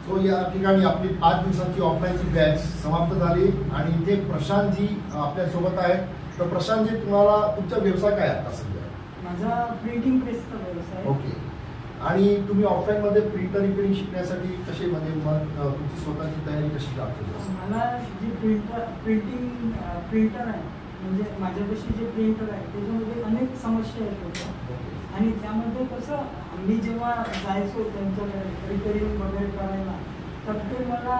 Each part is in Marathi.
सो या ठिकाणी आपली 5 दिवसांची ऑफलाईनची बॅच समाप्त झाली आणि इथे प्रशांतजी आपल्यासोबत आहेत. तर प्रशांतजी, तुम्हाला तुमचा व्यवसाय काय आहे आता सध्या? माझा प्रिंटिंग प्रेसचा व्यवसाय. ओके. आणि तुम्ही ऑफलाईन मध्ये प्रिंटर रिपेअरिंग शिकण्यासाठी कसे, म्हणजे मग तुमची स्वतःची तयारी कशी करते? मला जी प्रिंटर आहे, म्हणजे माझ्यापाशी जे प्रिंटर आहे त्याच्यामध्ये अनेक समस्या येत होत्या. आणि त्यामध्ये कसं मी जेव्हा जायचो त्यांच्या रिपेअरिंग वगैरे करायला, तर ते मला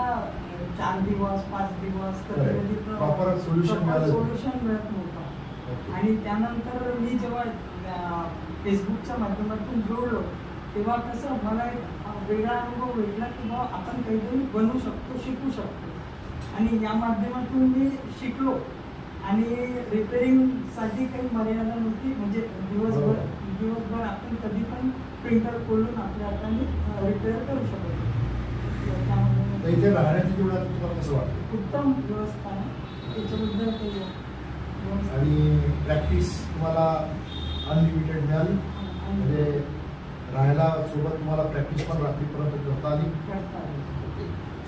4 दिवस 5 दिवस प्रॉपर सोल्युशन मिळत नव्हतं. आणि त्यानंतर मी जेव्हा फेसबुकच्या माध्यमातून जोडलो, तेव्हा कसं मला एक वेगळा अनुभव भेटला की बाबा आपण काहीतरी बनवू शकतो, शिकू शकतो. आणि या माध्यमातून मी शिकलो. आणि रिपेअरिंगसाठी काही मर्यादा नव्हती, म्हणजे दिवसभर आपण कधी पण प्रिंटर खोलून आपल्या हाताने रिपेअर करू शकतो. त्यामुळे इथे राहण्याची जीवनात तुम्हाला कसं वाटतं? उत्तम व्यवस्था आहे त्याच्याबद्दल. आणि प्रॅक्टिस तुम्हाला अनलिमिटेड मिळाली, म्हणजे राहायला सोबत तुम्हाला प्रॅक्टिस पण रात्रीपर्यंत करता आली.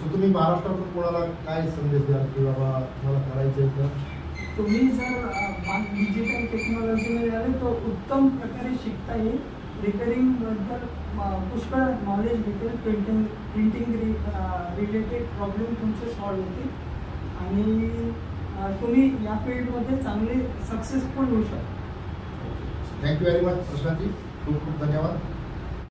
सो तुम्ही महाराष्ट्रातून कोणाला काय संदेश द्याल की बाबा तुम्हाला करायचं आहे तर तुम्ही जर डिजिटल टेक्नॉलॉजीने आले तर उत्तम प्रकारे शिकता येईल. रिपेअरिंगबद्दल पुष्कळ नॉलेज भेटेल. प्रिंटिंग रिलेटेड प्रॉब्लेम तुमचे सॉल्व्ह होतील आणि तुम्ही या फील्डमध्ये चांगले सक्सेसफुल होऊ शकता. थँक्यू व्हेरी मच प्रशांतजी, खूप खूप धन्यवाद.